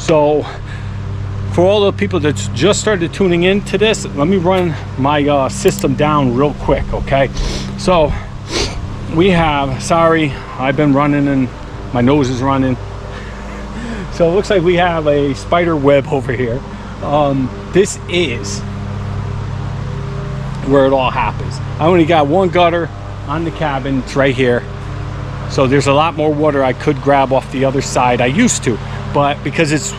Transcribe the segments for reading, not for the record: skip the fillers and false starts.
So for all the people that just started tuning in to this, let me run my system down real quick, okay? So we have, sorry, I've been running and my nose is running. So it looks like we have a spider web over here. This is where it all happens. I only got one gutter on the cabin, it's right here. So there's a lot more water I could grab off the other side. I used to, but because it's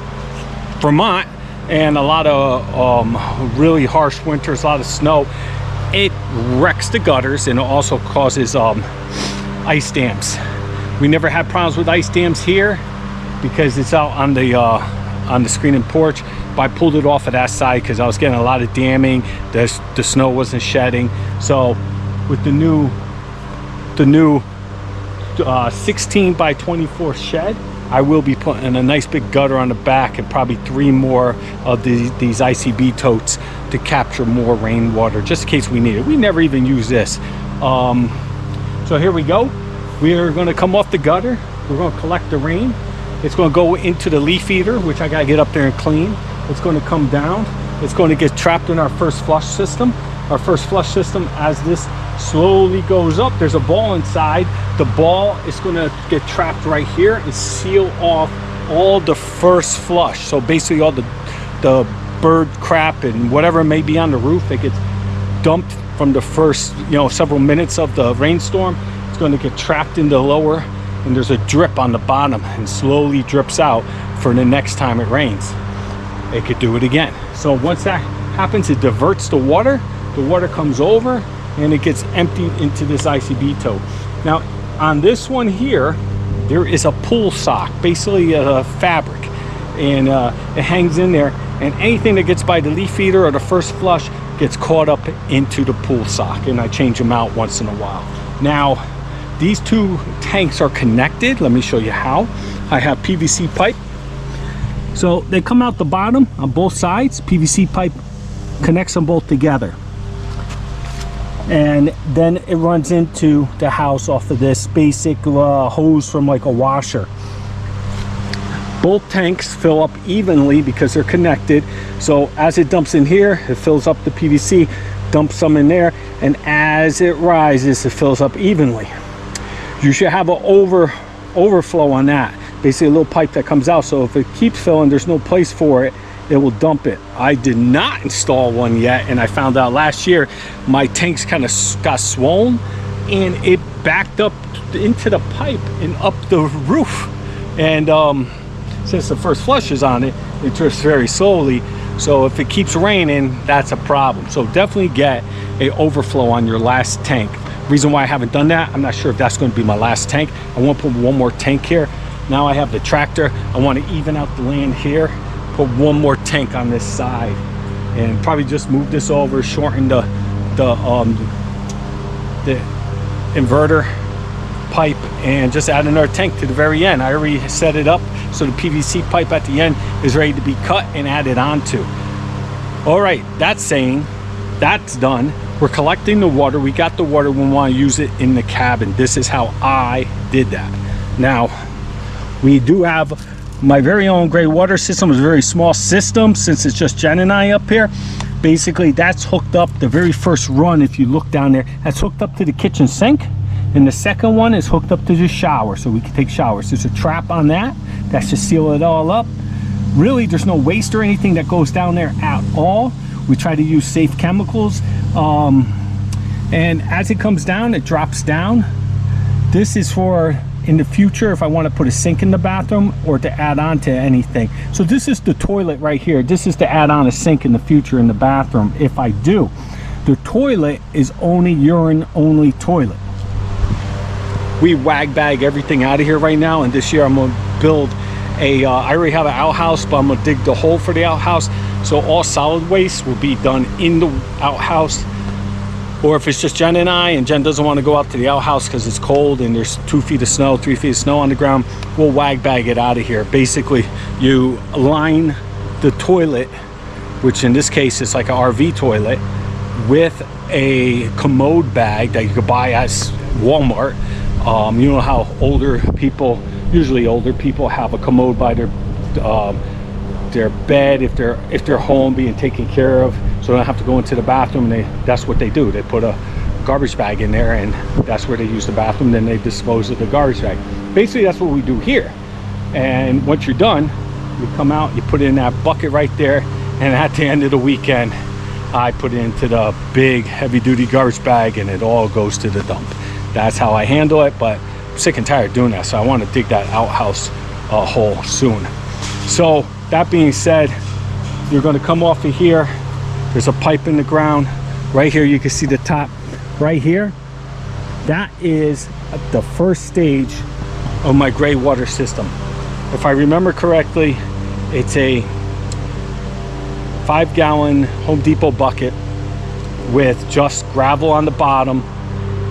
Vermont and a lot of really harsh winters, a lot of snow, it wrecks the gutters and it also causes ice dams. We never had problems with ice dams here because it's out on the screen and porch, but I pulled it off of that side because I was getting a lot of damming. The snow wasn't shedding. So with the new 16 by 24 shed, I will be putting a nice big gutter on the back and probably 3 more of these ICB totes to capture more rainwater, just in case we need it. We never even use this. So here we go. We are going to come off the gutter. We're going to collect the rain. It's going to go into the leaf eater, which I got to get up there and clean. It's going to come down. It's going to get trapped in our first flush system. Our first flush system, as this slowly goes up, there's a ball inside. The ball is going to get trapped right here and seal off all the first flush. So basically all the bird crap and whatever may be on the roof, it gets dumped from the first, several minutes of the rainstorm. It's going to get trapped in the lower, and there's a drip on the bottom and slowly drips out for the next time it rains. It could do it again. So once that happens, it diverts the water comes over and it gets emptied into this ICB tote. Now on this one here, there is a pool sock, basically a fabric, and it hangs in there, and anything that gets by the leaf eater or the first flush gets caught up into the pool sock, and I change them out once in a while. Now these two tanks are connected. Let me show you how. I have PVC pipe, so they come out the bottom on both sides. PVC pipe connects them both together, and then it runs into the house off of this basic hose from like a washer. Both tanks fill up evenly because they're connected. So as it dumps in here, it fills up the PVC, dumps some in there, and as it rises, it fills up evenly. You should have an overflow on that, basically a little pipe that comes out, so if it keeps filling, there's no place for it, it will dump it. I did not install one yet, and I found out last year my tanks kind of got swollen and it backed up into the pipe and up the roof, and since the first flush is on it, it drifts very slowly. So if it keeps raining, that's a problem. So definitely get a overflow on your last tank. Reason why I haven't done that, I'm not sure if that's going to be my last tank. I want to put one more tank here. Now I have the tractor. I want to even out the land here, put one more tank on this side, and probably just move this over, shorten the inverter pipe, and just add another tank to the very end. I already set it up so the PVC pipe at the end is ready to be cut and added onto. All right, that's done. We're collecting the water. We got the water. We want to use it in the cabin. This is how I did that. Now we do have my very own gray water system. It's a very small system since it's just Jen and I up here. Basically that's hooked up, the very first run, if you look down there, that's hooked up to the kitchen sink, and the second one is hooked up to the shower, so we can take showers. There's a trap on that to seal it all up. Really, there's no waste or anything that goes down there at all. We try to use safe chemicals, and as it comes down, it drops down. This is for in the future if I want to put a sink in the bathroom or to add on to anything. So this is the toilet right here. This is to add on a sink in the future in the bathroom if I do. The toilet is only urine only toilet. We wag bag everything out of here right now, and this year I'm going to build a I already have an outhouse, but I'm going to dig the hole for the outhouse, so all solid waste will be done in the outhouse. Or if it's just Jen and I, and Jen doesn't want to go out to the outhouse because it's cold and there's 2 feet of snow, 3 feet of snow on the ground, we'll wag bag it out of here. Basically, you line the toilet, which in this case is like an RV toilet, with a commode bag that you could buy at Walmart. You know how older people, usually older people, have a commode by their their bed, if they're home being taken care of, so they don't have to go into the bathroom. That's what they do. They put a garbage bag in there, and that's where they use the bathroom. Then they dispose of the garbage bag. Basically, that's what we do here. And once you're done, you come out, you put it in that bucket right there, and at the end of the weekend, I put it into the big heavy-duty garbage bag, and it all goes to the dump. That's how I handle it, but I'm sick and tired of doing that, so I want to dig that outhouse hole soon. So that being said, you're going to come off of here. There's a pipe in the ground right here. You can see the top right here. That is the first stage of my gray water system. If I remember correctly, it's a 5-gallon Home Depot bucket with just gravel on the bottom,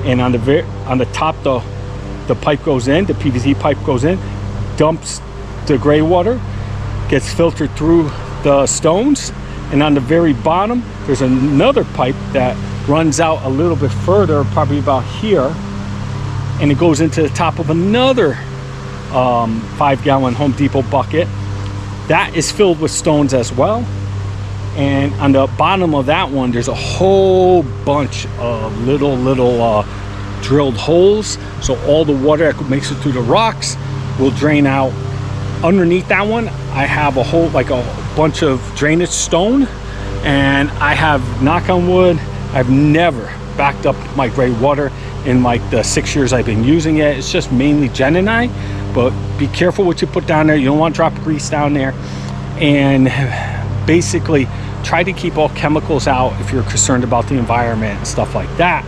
and on the top the pipe goes in, the PVC pipe goes in, dumps the gray water, gets filtered through the stones, and on the very bottom there's another pipe that runs out a little bit further, probably about here, and it goes into the top of another 5-gallon Home Depot bucket that is filled with stones as well. And on the bottom of that one, there's a whole bunch of little drilled holes, so all the water that makes it through the rocks will drain out. Underneath that one, I have a whole, like a bunch of drainage stone, and I have, knock on wood, I've never backed up my gray water in like the 6 years I've been using it. It's just mainly Jen and I, but be careful what you put down there. You don't want to drop grease down there, and basically try to keep all chemicals out if you're concerned about the environment and stuff like that.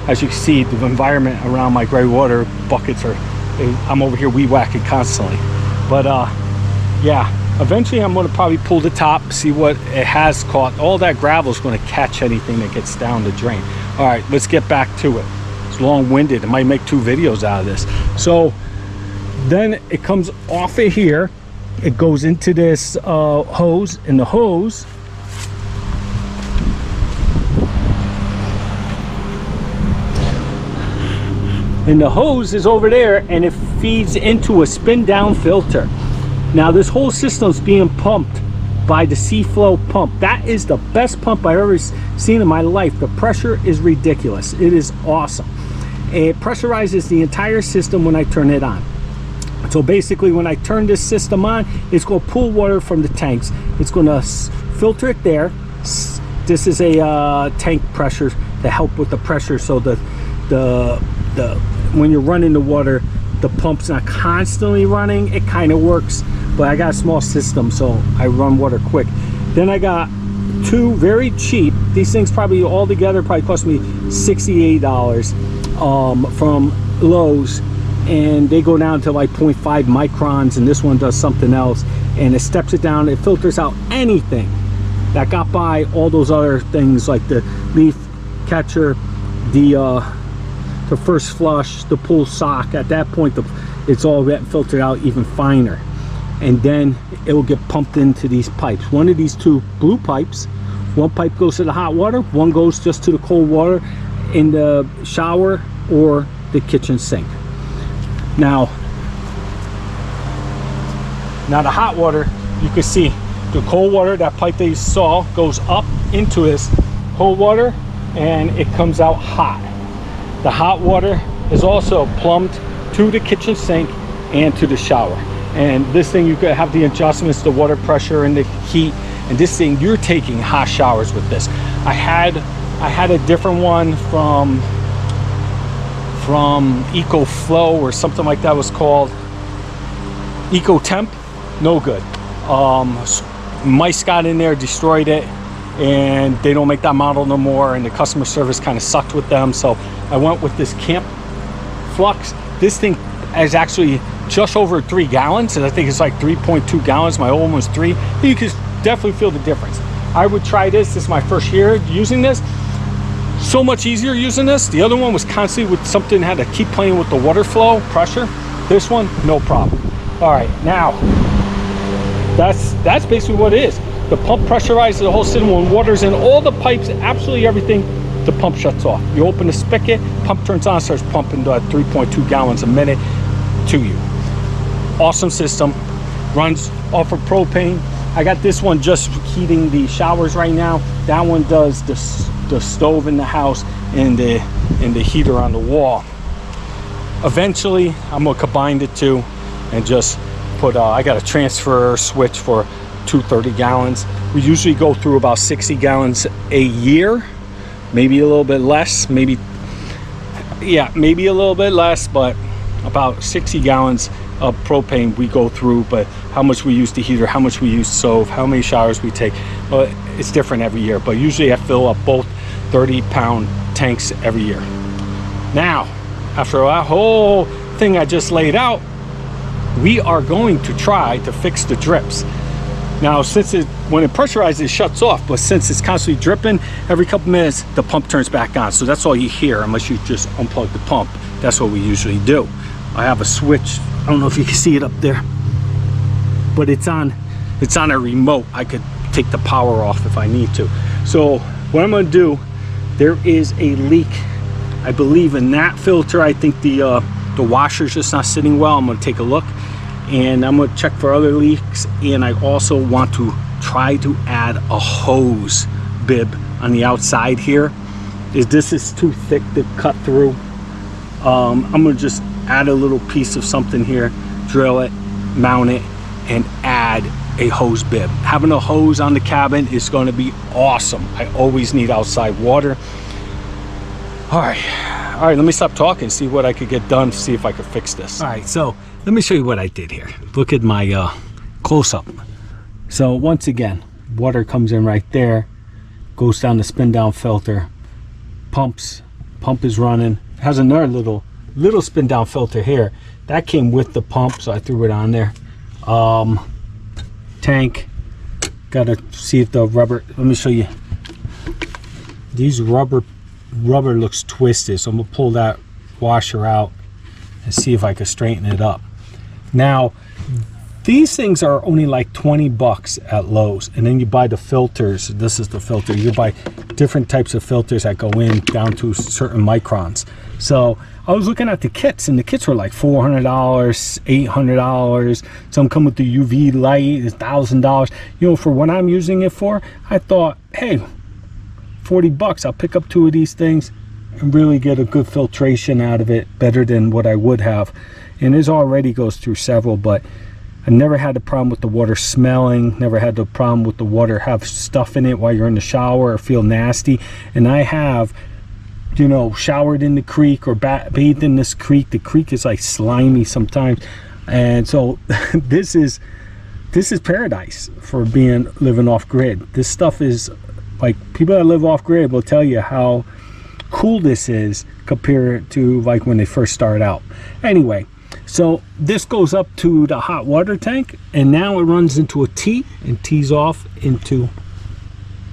As you can see, the environment around my gray water buckets I'm over here weed whacking constantly. But yeah, eventually I'm going to probably pull the top, see what it has caught. All that gravel is going to catch anything that gets down the drain. All right, let's get back to it. It's long-winded. I might make 2 videos out of this. So then it comes off of here, it goes into this hose, and the hose is over there, and it feeds into a spin down filter. Now this whole system's being pumped by the C-Flow pump. That is the best pump I've ever seen in my life. The pressure is ridiculous. It is awesome. It pressurizes the entire system when I turn it on. So basically, when I turn this system on, it's going to pull water from the tanks. It's going to filter it there. This is a tank pressure to help with the pressure, so when you're running the water, the pump's not constantly running. It kind of works, but I got a small system, so I run water quick. Then I got 2 very cheap. These things probably all together probably cost me $68 from Lowe's, and they go down to like 0.5 microns, and this one does something else, and it steps it down. It filters out anything that got by all those other things, like the leaf catcher, the first flush, the pull sock. At that point, it's all getting filtered out even finer, and then it will get pumped into these pipes. One of these 2 blue pipes, one pipe goes to the hot water, one goes just to the cold water in the shower or the kitchen sink. Now the hot water, you can see the cold water, that pipe that you saw goes up into this cold water, and it comes out hot. The hot water is also plumbed to the kitchen sink and to the shower. And this thing, you could have the adjustments, the water pressure and the heat. And this thing, you're taking hot showers with this. I had a different one from EcoFlow or something like that was called. EcoTemp, no good. Mice got in there, destroyed it, and they don't make that model no more, and the customer service kind of sucked with them. So I went with this Camp Flux. This thing is actually just over 3 gallons, and I think it's like 3.2 gallons. My old one was 3. You can definitely feel the difference. I would try this. This is my first year using this. So much easier using this. The other one was constantly with something, had to keep playing with the water flow pressure. This one, no problem. All right, now that's basically what it is. The pump pressurizes the whole system. When water's in all the pipes, absolutely everything, the pump shuts off. You open the spigot, pump turns on, starts pumping 3.2 gallons a minute. 2 to you. Awesome system. Runs off of propane. I got this one just heating the showers right now. That one does the stove in the house and the heater on the wall. Eventually, I'm gonna combine the two and just put, I got a transfer switch for 230 gallons. We usually go through about 60 gallons a year, maybe a little bit less, maybe a little bit less, but about 60 gallons of propane we go through. But how much we use the heater, how much we use stove, how many showers we take, well, it's different every year. But usually I fill up both 30-pound tanks every year. Now, after that whole thing I just laid out, we are going to try to fix the drips. Now, when it pressurizes, it shuts off, but since it's constantly dripping, every couple minutes the pump turns back on. So that's all you hear, unless you just unplug the pump. That's what we usually do. I have a switch. I don't know if you can see it up there, but it's on a remote. I could take the power off if I need to. So what I'm going to do, there is a leak, I believe, in that filter. I think the washer's just not sitting well. I'm going to take a look, and I'm going to check for other leaks. And I also want to try to add a hose bib on the outside here. This is too thick to cut through. I'm going to just add a little piece of something here, drill it, mount it, and add a hose bib. Having a hose on the cabin is going to be awesome. I always need outside water. All right, let me stop talking, see what I could get done, see if I could fix this. All right, so let me show you what I did here. Look at my close-up. So once again, water comes in right there, goes down the spin down filter, pump is running. It has another little spin down filter here that came with the pump, so I threw it on there. Tank, gotta see if the rubber, let me show you. These rubber looks twisted, so I'm gonna pull that washer out and see if I can straighten it up. Now, these things are only like 20 bucks at Lowe's, and then you buy the filters. This is the filter. You buy different types of filters that go in down to certain microns. So I was looking at the kits, and the kits were like $400, $800. Some come with the UV light, $1,000. You know, for what I'm using it for, I thought, hey, 40 bucks, I'll pick up 2 of these things and really get a good filtration out of it, better than what I would have. And this already goes through several, but I never had a problem with the water smelling, never had the problem with the water have stuff in it while you're in the shower or feel nasty. And I have, you know, showered in the creek or bathed in this creek. The creek is like slimy sometimes, and so this is paradise for living off grid. This stuff is like, people that live off grid will tell you how cool this is compared to like when they first start out. Anyway, so this goes up to the hot water tank, and now it runs into a T and tees off into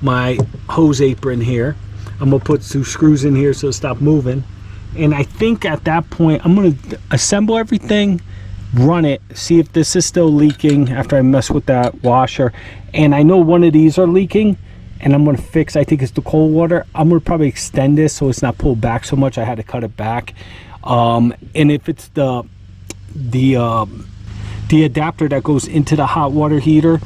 my hose apron here. I'm gonna put 2 screws in here so it'll stop moving. And I think at that point, I'm gonna assemble everything, run it, see if this is still leaking after I mess with that washer. And I know one of these are leaking, and I'm gonna fix, I think it's the cold water. I'm gonna probably extend this so it's not pulled back so much. I had to cut it back. And if it's the adapter that goes into the hot water heater,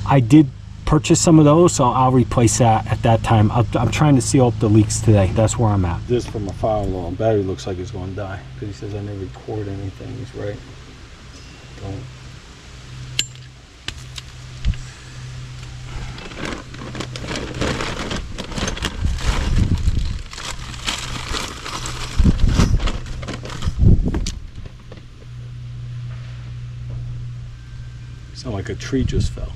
I did purchase some of those, so I'll replace that at that time. I'm trying to seal up the leaks today. That's where I'm at. This from my father-in-law. Battery looks like it's going to die because he says I never record anything. He's right. Don't. Sound like a tree just fell.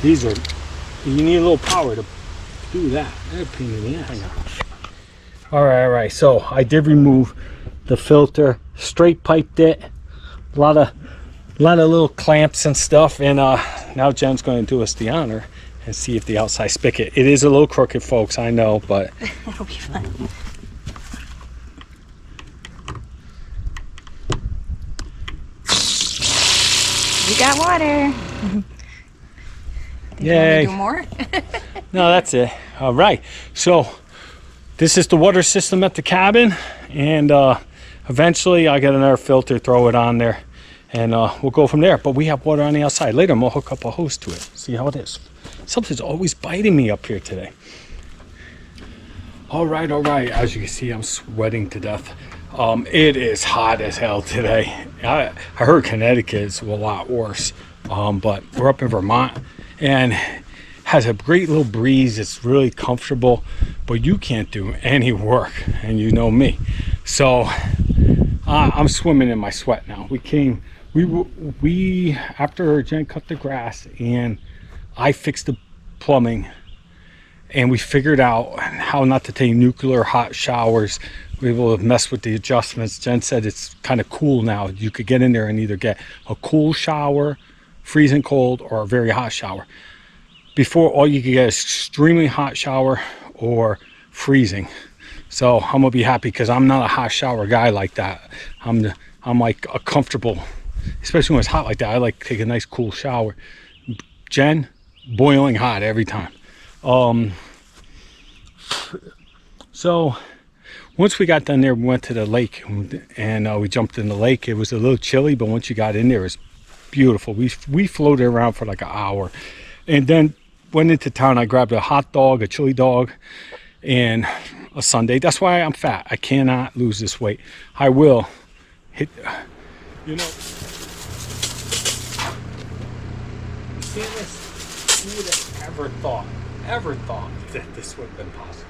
These are, you need a little power to do that. They're a pain in the ass. Hang on. All right, so I did remove the filter, straight piped it, a lot of little clamps and stuff, and now Jen's going to do us the honor and see if the outside spigot, it is a little crooked, folks, I know, but it'll be fun. We got water. Did Yay. you want me to do more? No, that's it. All right. So this is the water system at the cabin, and eventually I'll get another filter, throw it on there, and we'll go from there. But we have water on the outside. Later, I'm gonna hook up a hose to it. See how it is. Something's always biting me up here today. All right. As you can see, I'm sweating to death. It is hot as hell today. I heard Connecticut is a lot worse, but we're up in Vermont, and has a great little breeze. It's really comfortable, but you can't do any work, and you know me. So I'm swimming in my sweat now. We after Jen cut the grass and I fixed the plumbing, and we figured out how not to take nuclear hot showers. We will mess with the adjustments. Jen said it's kind of cool now. You could get in there and either get a cool shower, freezing cold, or a very hot shower. Before, all you could get is extremely hot shower or freezing. So I'm gonna be happy because I'm not a hot shower guy like that. I'm like a comfortable, especially when it's hot like that. I like to take a nice cool shower. Jen, boiling hot every time. So once we got done there, we went to the lake, and we jumped in the lake. It was a little chilly, but once you got in there, it was beautiful. We floated around for like an hour, and then went into town. I grabbed a hot dog, a chili dog, and a sundae. That's why I'm fat. I cannot lose this weight. I will hit, you know, who would have ever thought that this would have been possible?